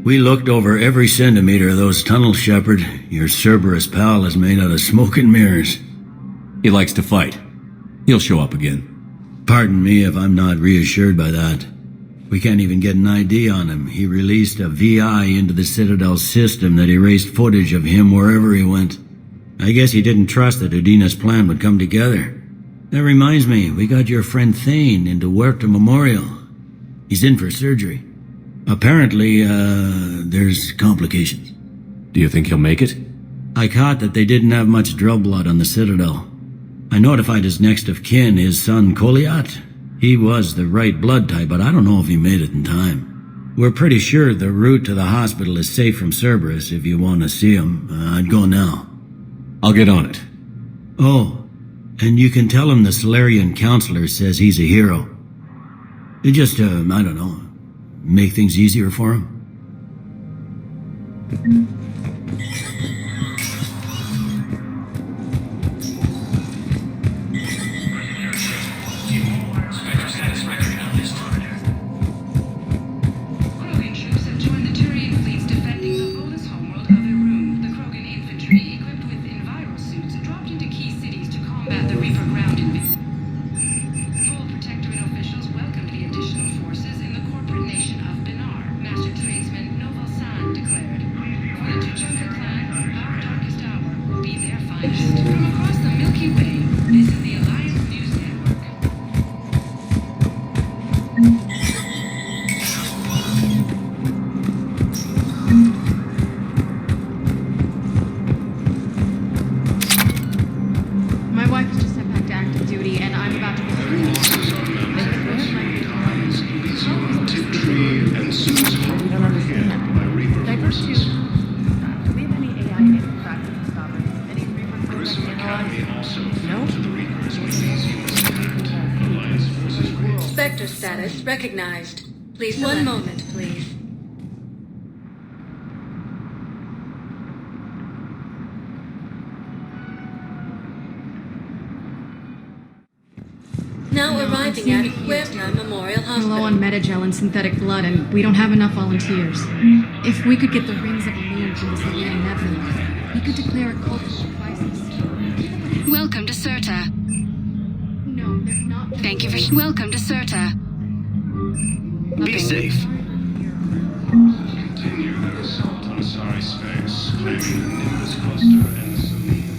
We looked over every centimeter of those tunnels, Shepard. Your Cerberus pal is made out of smoke and mirrors. He likes to fight. He'll show up again. Pardon me if I'm not reassured by that. We can't even get an ID on him. He released a VI into the Citadel system that erased footage of him wherever he went. I guess he didn't trust that Udina's plan would come together. That reminds me, we got your friend Thane into Huerta Memorial. He's in for surgery. Apparently, there's complications. Do you think he'll make it? I caught that they didn't have much drill blood on the Citadel. I notified his next of kin, his son Koliat. He was the right blood type, but I don't know if he made it in time. We're pretty sure the route to the hospital is safe from Cerberus. If you want to see him, I'd go now. I'll get on it. Oh, and you can tell him the Solarian counselor says he's a hero. It just, I don't know, make things easier for him. From across the Milky Way, this is the Alliance News Network. My wife was just sent back to active duty, and I'm about to Spectre status recognized. Please, one moment, please. Now arriving at Huerta Memorial Hospital. We're low on metagel and synthetic blood, and we don't have enough volunteers. If we could get the rings of the moon from the Solarian nebula, we could declare a cultural crisis. Welcome to Cirta. No, they're not. Thank you for... Welcome to Cirta. Be safe. Continue the assault on Asari space, claiming the Nimbus cluster and Selene.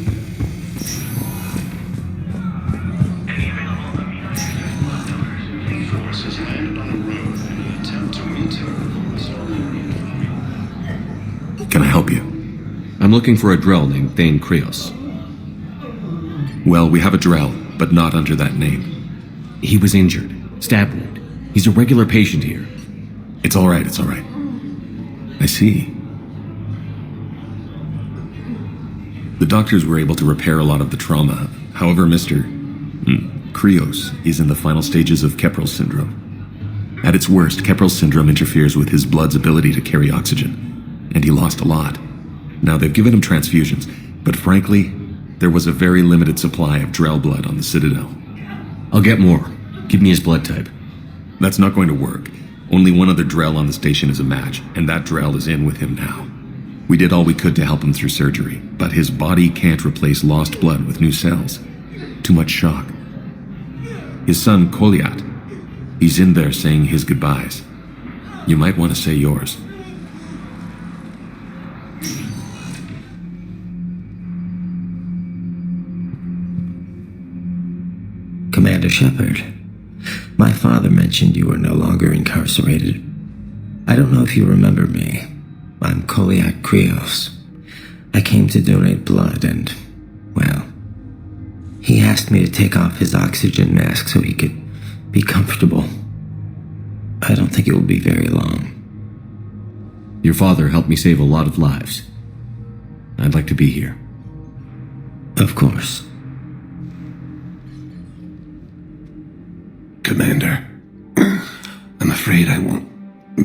Any available amino leftovers? Force has landed on a road in an attempt to return the Solarian. Can I help you? I'm looking for a Drell named Thane Krios. Well, we have a Drell, but not under that name. He was injured. Stab wound. He's a regular patient here. It's all right, it's all right. I see. The doctors were able to repair a lot of the trauma. However, Mr. Krios is in the final stages of Keprel syndrome. At its worst, Keprel syndrome interferes with his blood's ability to carry oxygen, and he lost a lot. Now, they've given him transfusions, but frankly, there was a very limited supply of Drell blood on the Citadel. I'll get more. Give me his blood type. That's not going to work. Only one other Drell on the station is a match, and that Drell is in with him now. We did all we could to help him through surgery, but his body can't replace lost blood with new cells. Too much shock. His son, Koliat, he's in there saying his goodbyes. You might want to say yours. Commander Shepard, my father mentioned you were no longer incarcerated. I don't know if you remember me. I'm Koliat Krios. I came to donate blood and, well, he asked me to take off his oxygen mask so he could be comfortable. I don't think it will be very long. Your father helped me save a lot of lives. I'd like to be here. Of course. Commander, I'm afraid I won't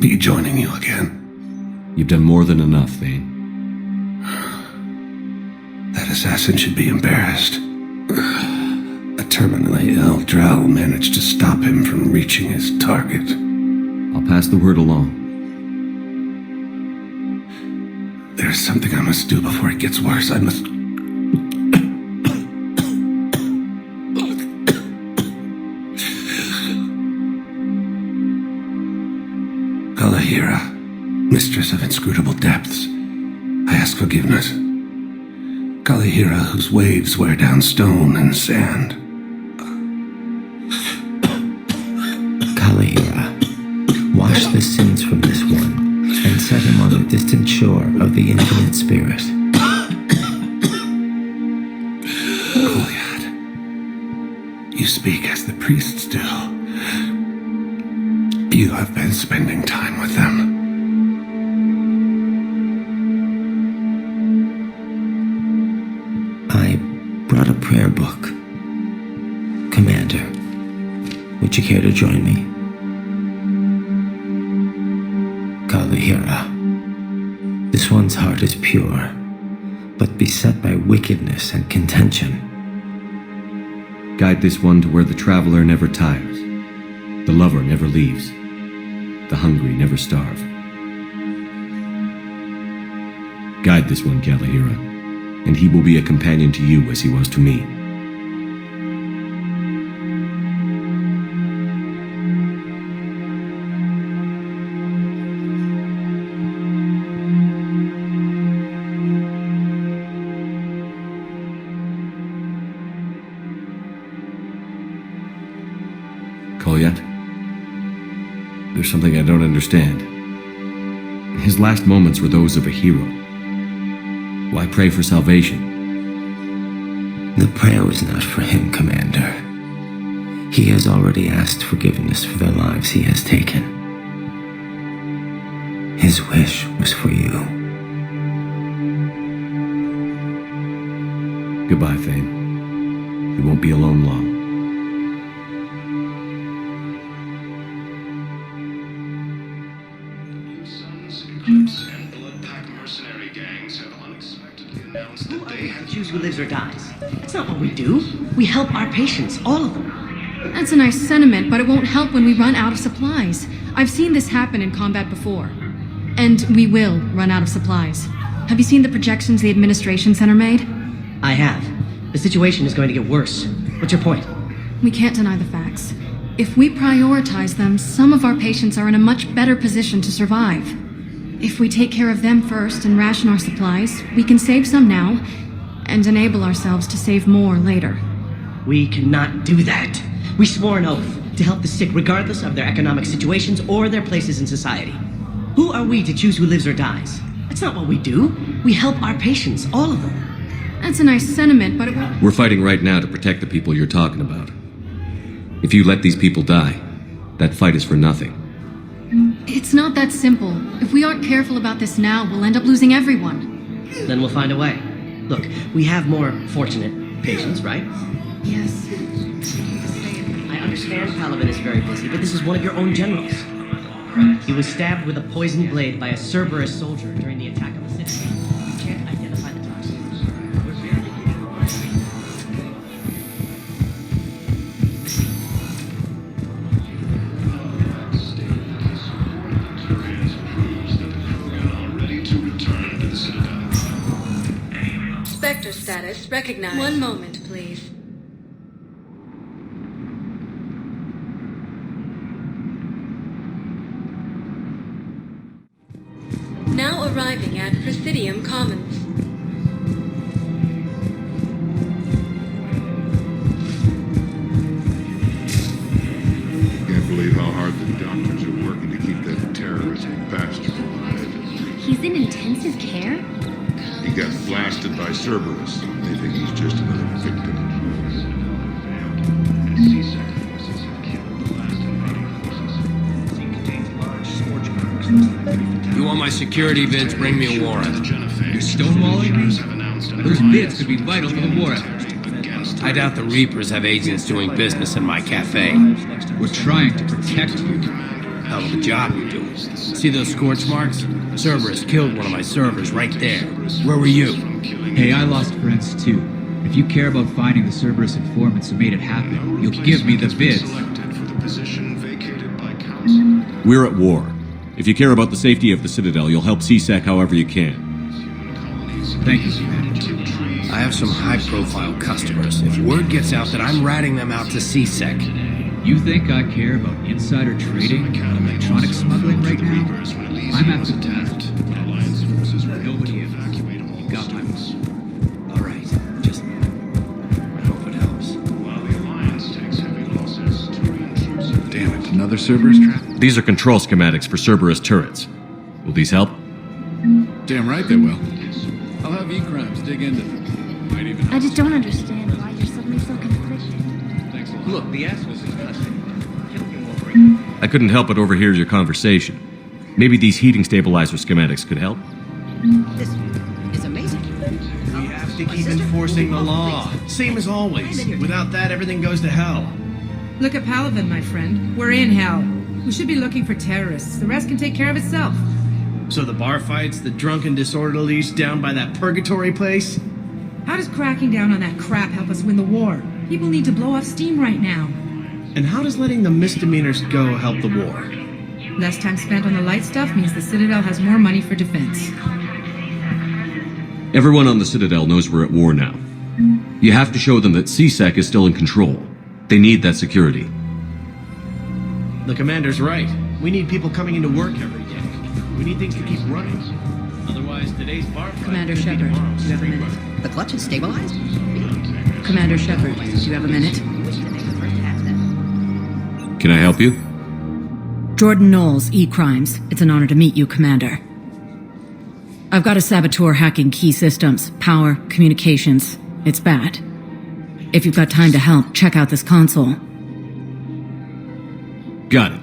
be joining you again. You've done more than enough, Thane. That assassin should be embarrassed. A terminally ill Drell managed to stop him from reaching his target. I'll pass the word along. There's something I must do before it gets worse. I must... Kalahira, mistress of inscrutable depths, I ask forgiveness. Kalahira, whose waves wear down stone and sand. Kalahira, wash the sins from this one and set him on the distant shore of the infinite spirit. Kolyat, you speak as the priests do. You have been spending time with them. I brought a prayer book. Commander, would you care to join me? Kalahira, this one's heart is pure, but beset by wickedness and contention. Guide this one to where the traveler never tires, the lover never leaves, the hungry never starve. Guide this one, Kalahira, and he will be a companion to you as he was to me. Kolyat? There's something I don't understand. His last moments were those of a hero. Why pray for salvation? The prayer was not for him, Commander. He has already asked forgiveness for the lives he has taken. His wish was for you. Goodbye, Thane. You won't be alone long. And blood pack mercenary gangs have unexpectedly announced that they have... Choose who lives or dies. That's not what we do. We help our patients, all of them. That's a nice sentiment, but it won't help when we run out of supplies. I've seen this happen in combat before. And we will run out of supplies. Have you seen the projections the administration center made? I have. The situation is going to get worse. What's your point? We can't deny the facts. If we prioritize them, some of our patients are in a much better position to survive. If we take care of them first and ration our supplies, we can save some now and enable ourselves to save more later. We cannot do that. We swore an oath to help the sick regardless of their economic situations or their places in society. Who are we to choose who lives or dies? That's not what we do. We help our patients, all of them. That's a nice sentiment, but it won't... We're fighting right now to protect the people you're talking about. If you let these people die, that fight is for nothing. It's not that simple. If we aren't careful about this now, we'll end up losing everyone. Then we'll find a way. Look, we have more fortunate patients, right? Yes. I understand Paladin is very busy, but this is one of your own generals. He was stabbed with a poisoned blade by a Cerberus soldier during the attack of the Citadel. You can't identify the toxin. We're barely getting ready to return to the Citadel. Spectre status recognized. One moment, please. Now arriving at Presidium Commons. Can't believe how hard the doctors are working to keep that terrorist bastard alive. He's in intensive care? He got blasted by Cerberus. They think he's just another victim. You want my security vids, bring me a warrant. You're stonewalling me? Those vids could be vital for the war effort. I doubt the Reapers have agents doing business in my cafe. We're trying to protect you. Hell of a job you're doing. See those scorch marks? Cerberus killed one of my servers right there. Where were you? Hey, I lost friends too. If you care about finding the Cerberus informants who made it happen, you'll give me the vids. We're at war. If you care about the safety of the Citadel, you'll help CSEC however you can. Thank you, Commander. I have some high-profile customers. If word gets out that I'm ratting them out to CSEC... You think I care about insider trading and electronic smuggling right now? I'm after that. Nobody evacuate all. You got my vote. All right, just hope it helps. While the Alliance takes heavy losses, Turian troops have... Damn it, another Cerberus trap? These are control schematics for Cerberus turrets. Will these help? Damn right they will. I'll have E-Crimes dig into them. Might even I just don't understand why you're suddenly so conflicted. Thanks a lot. Look, the ass was disgusting. Killed him over it. I couldn't help but overhear your conversation. Maybe these heating stabilizer schematics could help? This is amazing. We have to keep enforcing the law. Same as always. Without that, everything goes to hell. Look at Palavin, my friend. We're in hell. We should be looking for terrorists. The rest can take care of itself. So the bar fights, the drunken disorderlies down by that purgatory place? How does cracking down on that crap help us win the war? People need to blow off steam right now. And how does letting the misdemeanors go help the war? Less time spent on the light stuff means the Citadel has more money for defense. Everyone on the Citadel knows we're at war now. You have to show them that CSEC is still in control. They need that security. The commander's right. We need people coming into work every day. We need things to keep running. Otherwise, today's bar fight Commander could be Shepard, tomorrow's do you have a street minute? fight. The clutch is stabilized? Commander Shepard, do you have a minute? Can I help you? Jordan Knowles, E-Crimes. It's an honor to meet you, Commander. I've got a saboteur hacking key systems, power, communications. It's bad. If you've got time to help, check out this console. Got it.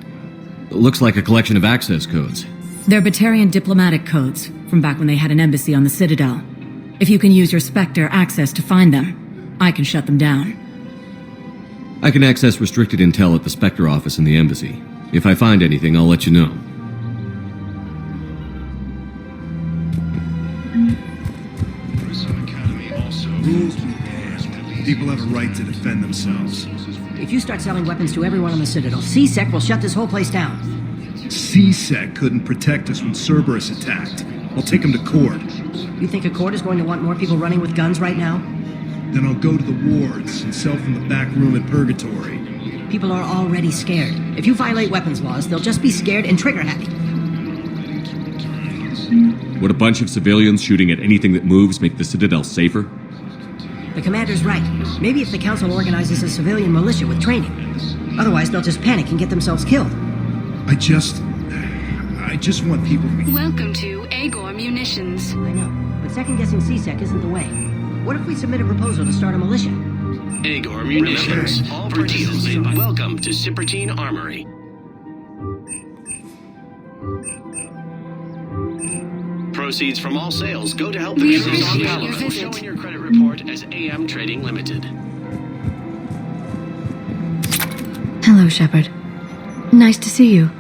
Looks like a collection of access codes. They're Batarian diplomatic codes, from back when they had an embassy on the Citadel. If you can use your Spectre access to find them, I can shut them down. I can access restricted intel at the Spectre office in the embassy. If I find anything, I'll let you know. Rules be damned. People have a right to defend themselves. If you start selling weapons to everyone on the Citadel, CSEC will shut this whole place down. CSEC couldn't protect us when Cerberus attacked. I'll take them to court. You think a court is going to want more people running with guns right now? Then I'll go to the wards and sell from the back room at Purgatory. People are already scared. If you violate weapons laws, they'll just be scared and trigger happy. Would a bunch of civilians shooting at anything that moves make the Citadel safer? The commander's right. Maybe if the council organizes a civilian militia with training. Otherwise, they'll just panic and get themselves killed. I just want people to be... Welcome to Agor Munitions. I know, but second-guessing CSEC isn't the way. What if we submit a proposal to start a militia? Agor Munitions. All participants, welcome to Sippertine Armory. Proceeds from all sales go to help the We troops on appreciate your Paladin. visit. Show in your credit report as AM Trading Limited. Hello, Shepard. Nice to see you.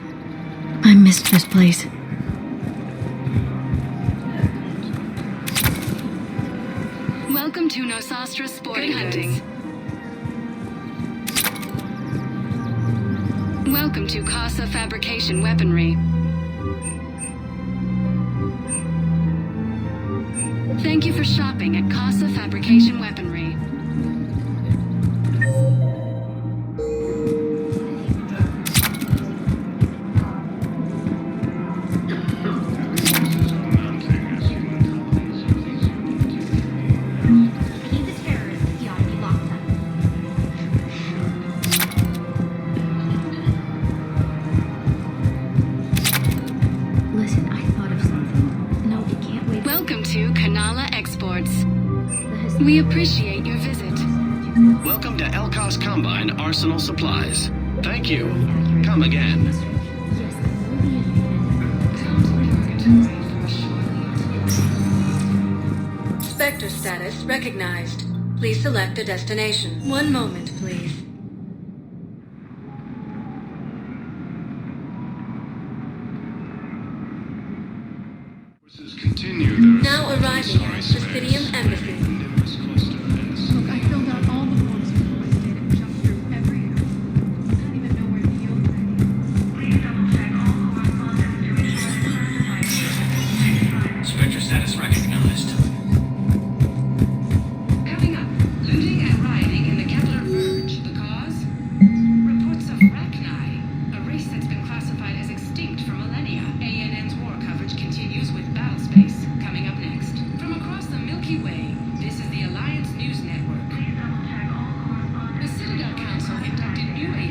I missed this place. Welcome to Nosastra Sporting Hunting. Welcome to Casa Fabrication Weaponry. Thank you for shopping at Casa Fabrication Weaponry. Listen, I thought of something. No, it can't wait. Welcome to Kanala Exports. We appreciate your visit. Welcome to Elkos Combine Arsenal Supplies. Thank you. Come again. Spectre status recognized. Please select a destination. One moment, please. Now arriving at Presidium Embassy. Look, I filled out all the forms for the list data and jumped through every hoop. I don't even know where the yield is. Spectre status recognized.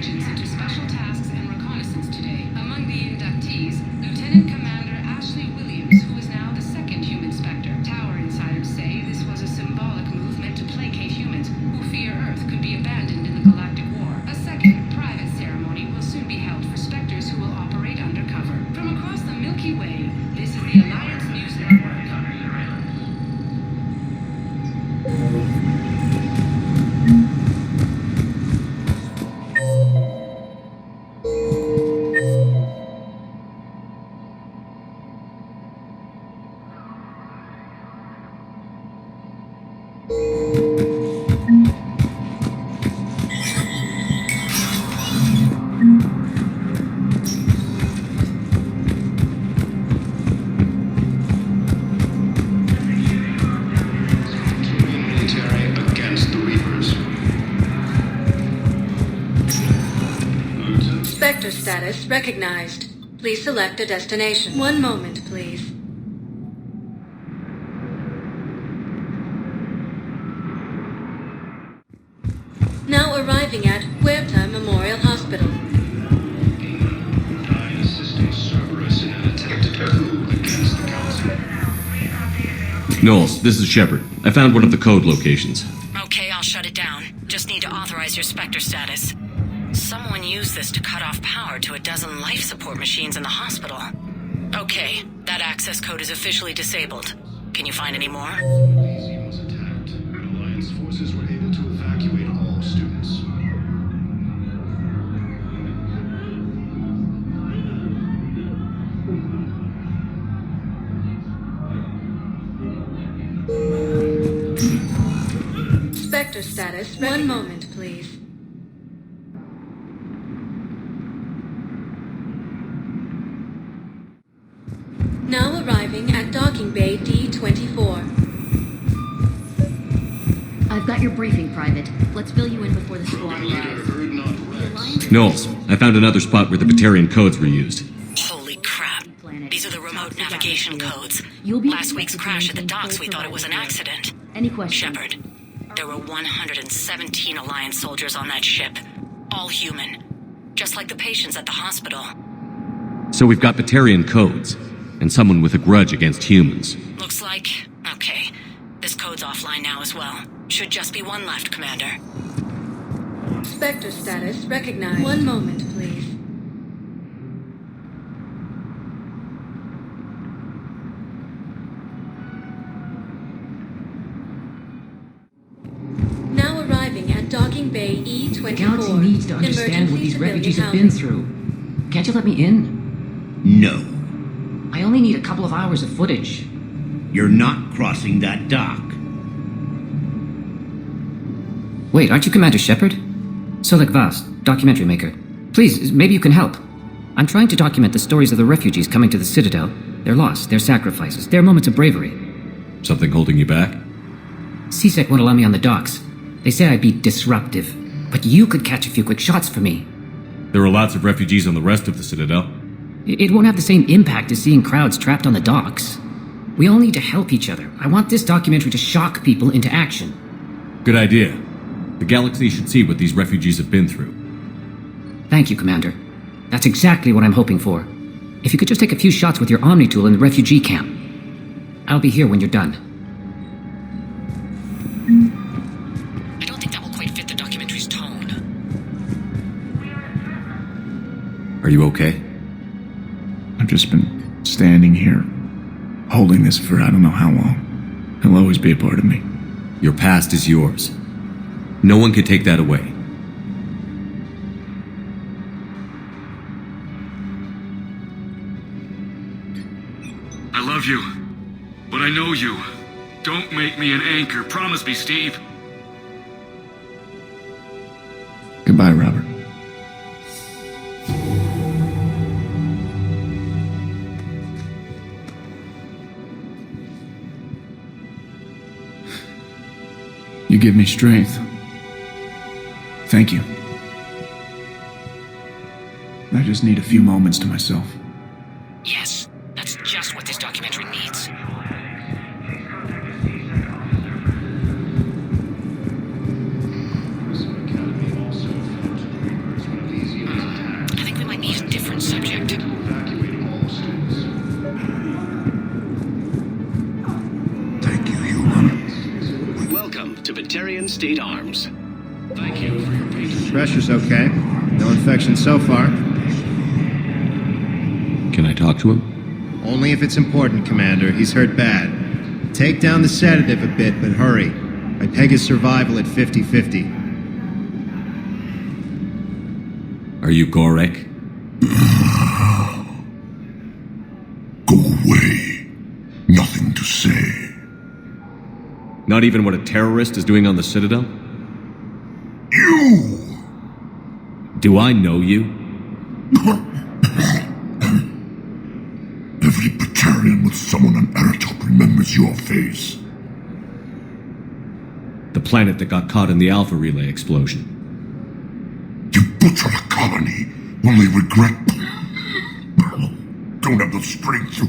agents into special tasks and reconnaissance today. Among the inductees, Lieutenant Commander Ashley Williams, who is now the second human Spectre. Tower insiders say this was a symbolic move meant to placate humans who fear Earth could be abandoned in the galactic war. A second, private ceremony will soon be held for Spectres who will operate undercover. From across the Milky Way, this is the Alliance News Network. Spectre status recognized. Please select a destination. One moment, please. Now arriving at Huerta Memorial Hospital. Knowles, this is Shepard. I found one of the code locations. Okay, I'll shut it down. Just need to authorize your Spectre status. Someone used this to cut off power to a dozen life support machines in the hospital. Okay, that access code is officially disabled. Can you find any more? Museum was attacked, but Alliance forces were able to evacuate all students. Spectre status. One moment, please. Now arriving at docking bay D-24. I've got your briefing, Private. Let's fill you in before the squad arrives. Knowles, I found another spot where the Batarian codes were used. Holy crap. These are the remote navigation codes. Last week's crash at the docks, we thought it was an accident. Any questions? Shepard, there were 117 Alliance soldiers on that ship. All human. Just like the patients at the hospital. So we've got Batarian codes, and someone with a grudge against humans. Looks like... okay. This code's offline now as well. Should just be one left, Commander. Spectre status recognized. One moment, please. Now arriving at docking bay E-24. The galaxy needs to understand what these refugees have been through. Can't you let me in? No. I only need a couple of hours of footage. You're not crossing that dock. Wait, aren't you Commander Shepard? Solik Vas, documentary maker. Please, maybe you can help. I'm trying to document the stories of the refugees coming to the Citadel. Their loss, their sacrifices, their moments of bravery. Something holding you back? CSEC won't allow me on the docks. They say I'd be disruptive. But you could catch a few quick shots for me. There are lots of refugees on the rest of the Citadel. It won't have the same impact as seeing crowds trapped on the docks. We all need to help each other. I want this documentary to shock people into action. Good idea. The galaxy should see what these refugees have been through. Thank you, Commander. That's exactly what I'm hoping for. If you could just take a few shots with your Omni tool in the refugee camp. I'll be here when you're done. I don't think that will quite fit the documentary's tone. Are you okay? I've just been standing here, holding this for I don't know how long. It'll always be a part of me. Your past is yours. No one can take that away. I love you, but I know you. Don't make me an anchor. Promise me, Steve. Goodbye, Robert. You give me strength. Thank you. I just need a few moments to myself. Yes, that's just what this documentary needs. state arms. Thank you for your patience. Pressure's okay. No infection so far. Can I talk to him? Only if it's important, Commander. He's hurt bad. Take down the sedative a bit, but hurry. I peg his survival at 50-50. Are you Gorek? Go away. Nothing to say. Not even what a terrorist is doing on the Citadel? You! Do I know you? Every Batarian with someone on Eratop remembers your face. The planet that got caught in the Alpha Relay explosion. You butchered a colony, only regret... Don't have the strength to...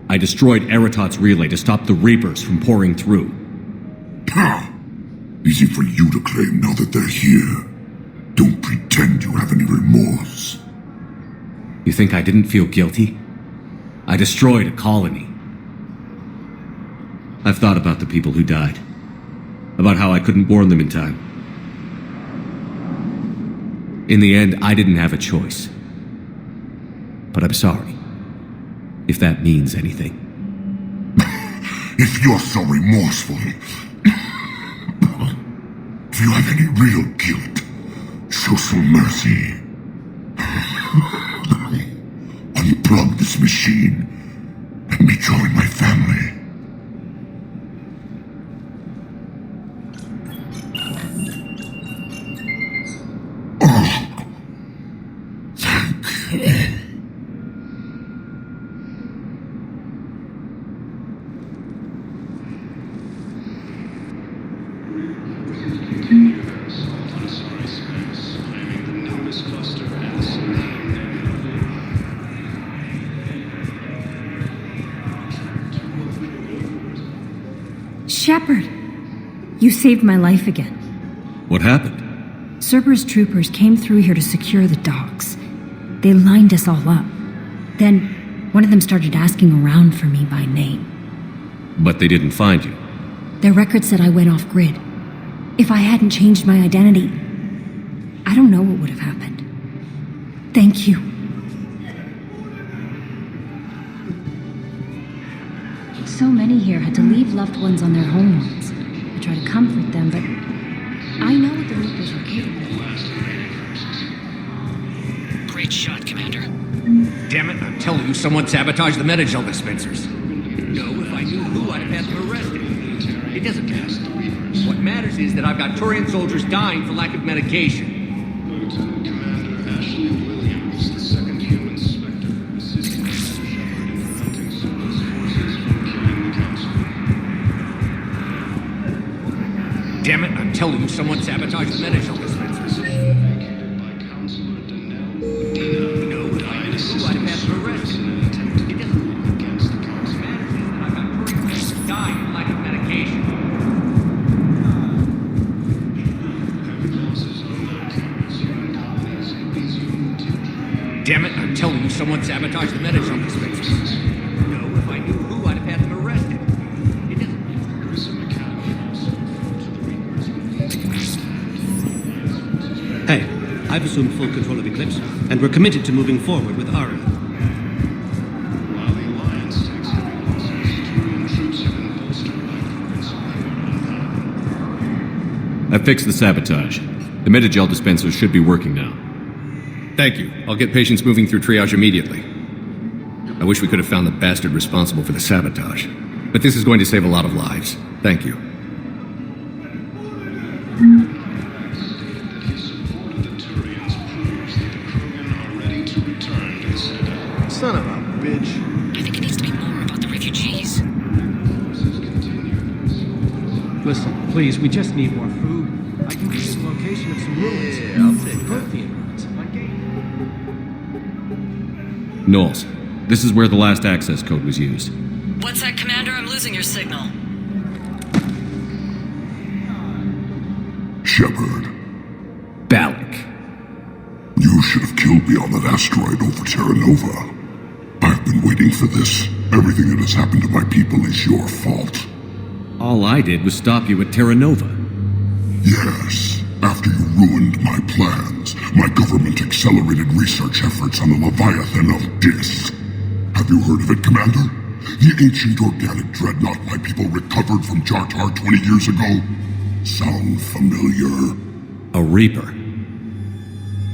I destroyed Eratot's relay to stop the Reapers from pouring through. Easy for you to claim now that they're here. Don't pretend you have any remorse. You think I didn't feel guilty? I destroyed a colony. I've thought about the people who died. About how I couldn't warn them in time. In the end, I didn't have a choice. But I'm sorry. If that means anything. If you're so remorseful, if you have any real guilt, show some mercy. Unplug this machine. Let me join my family. Oh, thank you. Shepard, you saved my life again. What happened? Cerberus troopers came through here to secure the docks. They lined us all up. Then, one of them started asking around for me by name. But they didn't find you. Their record said I went off-grid. If I hadn't changed my identity, I don't know what would have happened. Thank you. So many here had to leave loved ones on their homeworlds. I try to comfort them, but I know what the Reapers are capable of. Great shot, Commander. Damn it, I'm telling you, someone sabotaged the Metagel dispensers. No, if I knew who, I'd have had them arrested. It doesn't matter. What matters is that I've got Turian soldiers dying for lack of medication. Lieutenant Commander Ashley Williams, the second human spectre, assisting Commander Shepard in preventing Cerberus forces from killing the Council. Damn it, I'm telling you, someone sabotaged the Metagel dispensers. Vacated by Councilor Dina. No, if I knew who, I'd have had them arrested. It doesn't matter. Against the Council. What matters is that I've got Turian soldiers dying for lack of medication. Damn it, I'm telling you, someone sabotaged the Metagel dispensers. No, if I knew who, I'd have had them arrested. It doesn't matter. Hey, I've assumed full control of Eclipse, and we're committed to moving forward with Aria. While the Alliance takes heavy losses, Turian troops have been bolstered by Corpus. I fixed the sabotage. The Metagel dispensers should be working now. Thank you. I'll get patients moving through triage immediately. I wish we could have found the bastard responsible for the sabotage. But this is going to save a lot of lives. Thank you. Son of a bitch. I think it needs to be more about the refugees. Listen, please, we just need more food. I can give you the location of some ruins. Yeah, I'll take that. Prothean ruins. Knowles, this is where the last access code was used. One sec, Commander, I'm losing your signal. Shepard. Biotic. You should have killed me on that asteroid over Terra Nova. I've been waiting for this. Everything that has happened to my people is your fault. All I did was stop you at Terra Nova. Yes, after you ruined my plans, my government accelerated research efforts on the Leviathan of Dis. Have you heard of it, Commander? The ancient organic dreadnought my people recovered from Jartar 20 years ago? Sound familiar? A Reaper?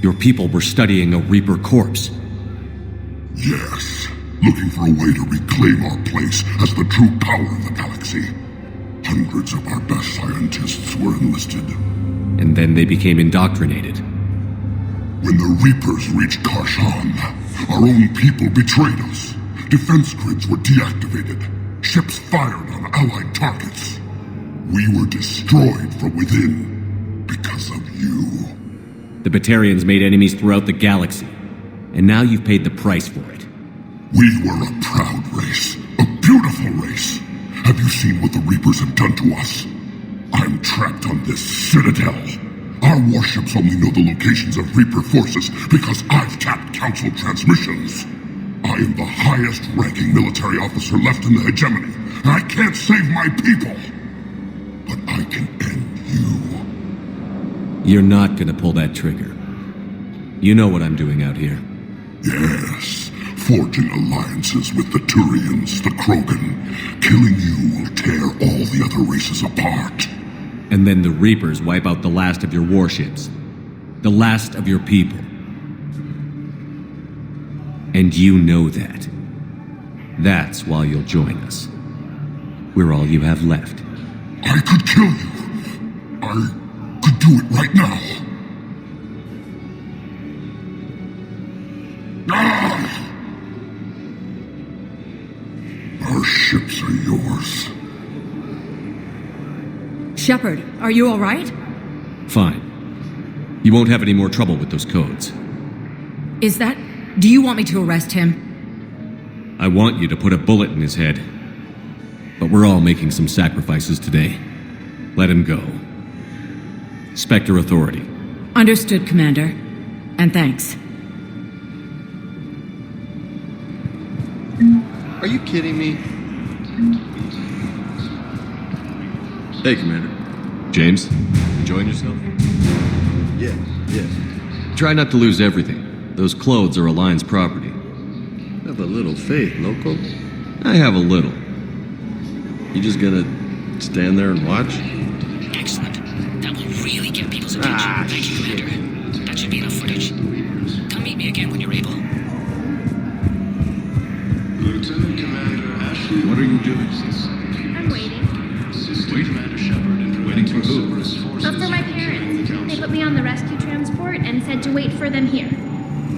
Your people were studying a Reaper corpse. Yes, looking for a way to reclaim our place as the true power of the galaxy. Hundreds of our best scientists were enlisted. And then they became indoctrinated. When the Reapers reached Karshan, our own people betrayed us. Defense grids were deactivated. Ships fired on Allied targets. We were destroyed from within because of you. The Batarians made enemies throughout the galaxy. And now you've paid the price for it. We were a proud race. A beautiful race. Have you seen what the Reapers have done to us? I'm trapped on this Citadel. Our warships only know the locations of Reaper forces because I've tapped Council transmissions. I am the highest-ranking military officer left in the hegemony, and I can't save my people. But I can end you. You're not gonna pull that trigger. You know what I'm doing out here. Yes, forging alliances with the Turians, the Krogan. Killing you will tear all the other races apart. And then the Reapers wipe out the last of your warships. The last of your people. And you know that. That's why you'll join us. We're all you have left. I could kill you. I could do it right now. Our ships are yours. Shepard, are you all right? Fine. You won't have any more trouble with those codes. Is that... Do you want me to arrest him? I want you to put a bullet in his head. But we're all making some sacrifices today. Let him go. Spectre Authority. Understood, Commander. And thanks. Are you kidding me? Hey, Commander. James, enjoying yourself? Yeah. Try not to lose everything. Those clothes are Alliance property. Have a little faith, loco. I have a little. You just gonna stand there and watch? Excellent. That will really get people's attention. Thank you, Commander. That should be enough footage. Come meet me again when you're able. Lieutenant Commander Ashley. What are you doing? I'm waiting. Assistant Commander Shepard. Waiting for who? But for my parents. They put me on the rescue transport and said to wait for them here.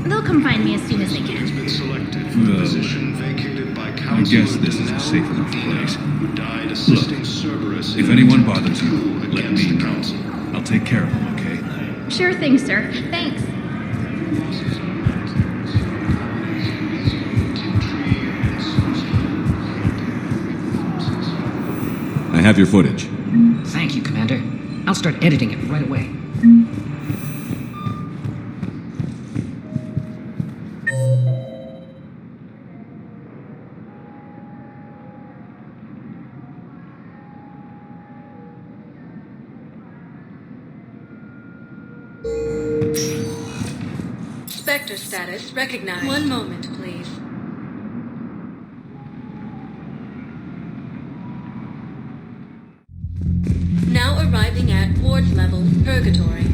They'll come find me as soon as they can. Has been selected for the position vacated by Council. I guess this is a safe enough place. Who died assisting Cerberus If in anyone an bothers you, coup let against me the know. Council. I'll take care of them, okay? Sure thing, sir. Thanks. I have your footage. Thank you, Commander. I'll start editing it right away. Spectre status recognized. One moment, please. Now arriving at Ward's level, Purgatory.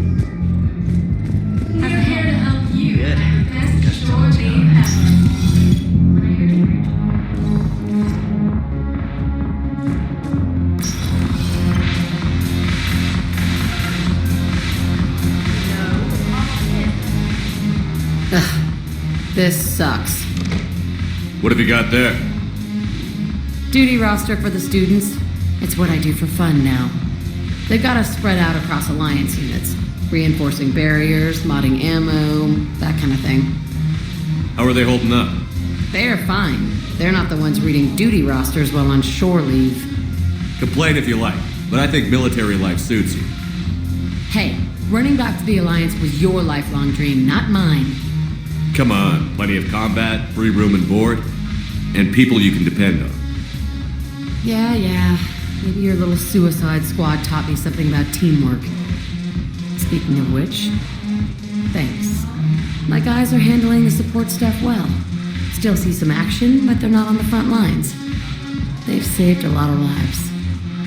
We're here to help you. Best shortly This sucks. What have you got there? Duty roster for the students. It's what I do for fun now. They've got us spread out across Alliance units. Reinforcing barriers, modding ammo, that kind of thing. How are they holding up? They're fine. They're not the ones reading duty rosters while on shore leave. Complain if you like, but I think military life suits you. Hey, running back to the Alliance was your lifelong dream, not mine. Come on, plenty of combat, free room and board, and people you can depend on. Yeah. Maybe your little suicide squad taught me something about teamwork. Speaking of which, thanks. My guys are handling the support stuff well. Still see some action, but they're not on the front lines. They've saved a lot of lives.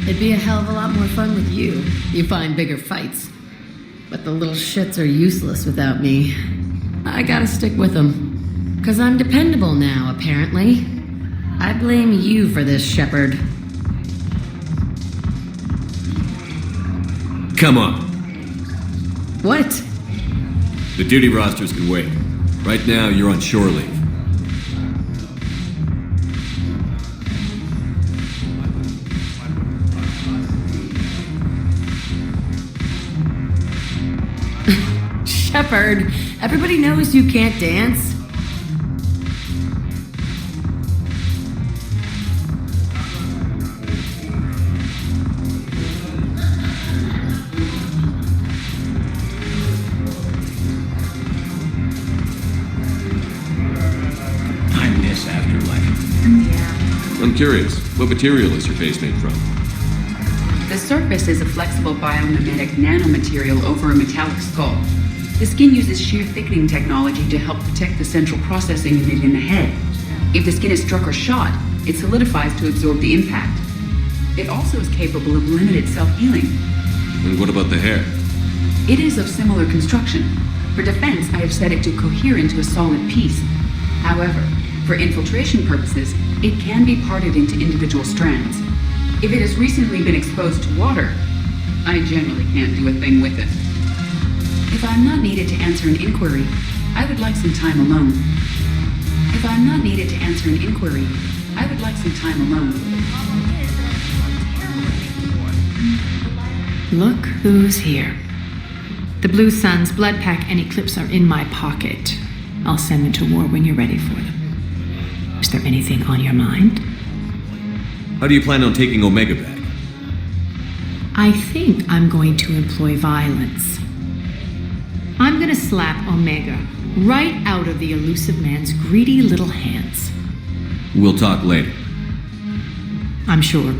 It'd be a hell of a lot more fun with you. You find bigger fights. But the little shits are useless without me. I gotta stick with them. 'Cause I'm dependable now, apparently. I blame you for this, Shepard. Come on. What? The duty rosters can wait. Right now, you're on shore leave. Shepard, everybody knows you can't dance. I miss Afterlife. I'm curious, what material is your face made from? The surface is a flexible biomimetic nanomaterial over a metallic skull. The skin uses shear thickening technology to help protect the central processing unit in the head. If the skin is struck or shot, it solidifies to absorb the impact. It also is capable of limited self-healing. And what about the hair? It is of similar construction. For defense, I have set it to cohere into a solid piece. However, for infiltration purposes, it can be parted into individual strands. If it has recently been exposed to water, I generally can't do a thing with it. If I'm not needed to answer an inquiry, I would like some time alone. If I'm not needed to answer an inquiry, I would like some time alone. Look who's here. The Blue Suns, Blood Pack, and Eclipse are in my pocket. I'll send them to war when you're ready for them. Is there anything on your mind? How do you plan on taking Omega back? I think I'm going to employ violence. I'm gonna slap Omega right out of the elusive man's greedy little hands. We'll talk later. I'm sure.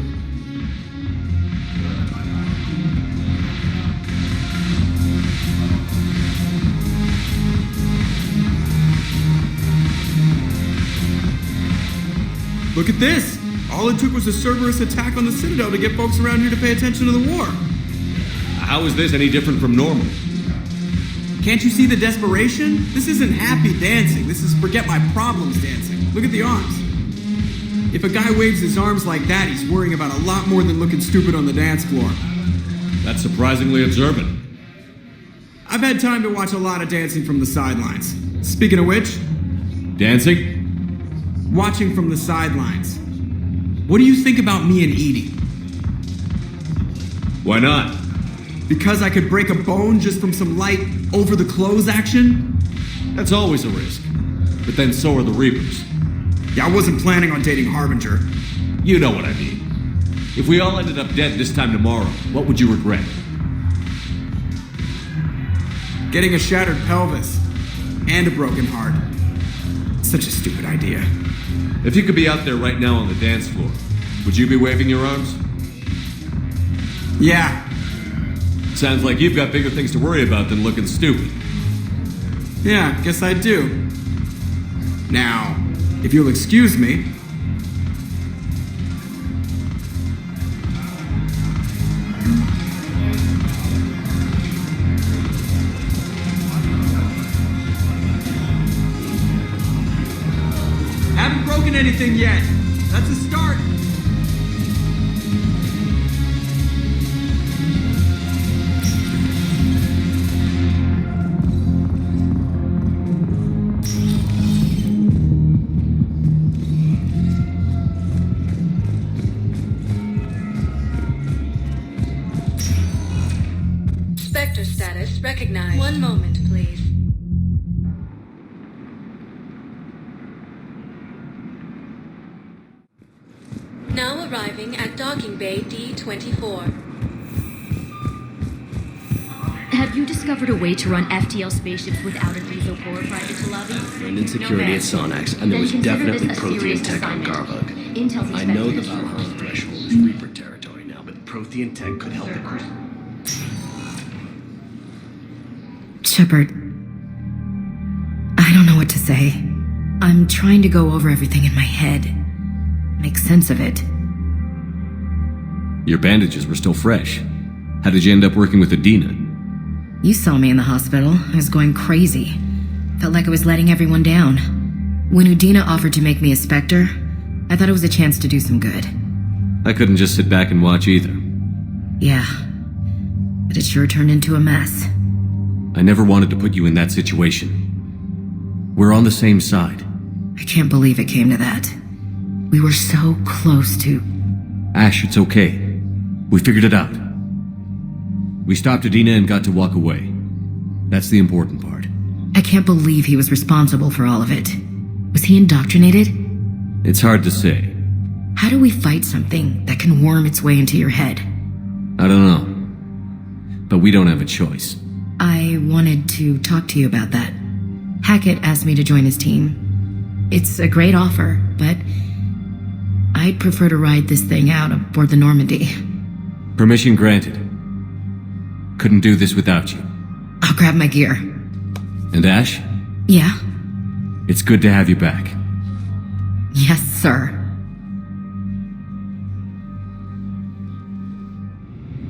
Look at this! All it took was a Cerberus attack on the Citadel to get folks around here to pay attention to the war. How is this any different from normal? Can't you see the desperation? This isn't happy dancing. This is forget my problems dancing. Look at the arms. If a guy waves his arms like that, he's worrying about a lot more than looking stupid on the dance floor. That's surprisingly observant. I've had time to watch a lot of dancing from the sidelines. Speaking of which... Dancing? Watching from the sidelines. What do you think about me and Edie? Why not? Because I could break a bone just from some light over-the-clothes action? That's always a risk. But then so are the Reapers. Yeah, I wasn't planning on dating Harbinger. You know what I mean. If we all ended up dead this time tomorrow, what would you regret? Getting a shattered pelvis. And a broken heart. Such a stupid idea. If you could be out there right now on the dance floor, would you be waving your arms? Yeah. Sounds like you've got bigger things to worry about than looking stupid. Yeah, guess I do. Now, if you'll excuse me... Haven't broken anything yet. That's a start. Spectre status recognized. One moment, please. Now arriving at docking bay D-24. Have you discovered a way to run FTL spaceships without a diesel core private to lobby? Learned in security at Sonax, and there was definitely protean tech on Garvug. I know the Valhalla threshold is Reaper territory Prothean tech could help the crew. Shepard, I don't know what to say. I'm trying to go over everything in my head, make sense of it. Your bandages were still fresh. How did you end up working with Adina? You saw me in the hospital. I was going crazy. Felt like I was letting everyone down. When Udina offered to make me a Spectre, I thought it was a chance to do some good. I couldn't just sit back and watch either. Yeah, but it sure turned into a mess. I never wanted to put you in that situation. We're on the same side. I can't believe it came to that. We were so close to... Ash, it's okay. We figured it out. We stopped Adina and got to walk away. That's the important part. I can't believe he was responsible for all of it. Was he indoctrinated? It's hard to say. How do we fight something that can worm its way into your head? I don't know. But we don't have a choice. I wanted to talk to you about that. Hackett asked me to join his team. It's a great offer, but I'd prefer to ride this thing out aboard the Normandy. Permission granted. Couldn't do this without you. I'll grab my gear. And Ash? Yeah? It's good to have you back. Yes, sir.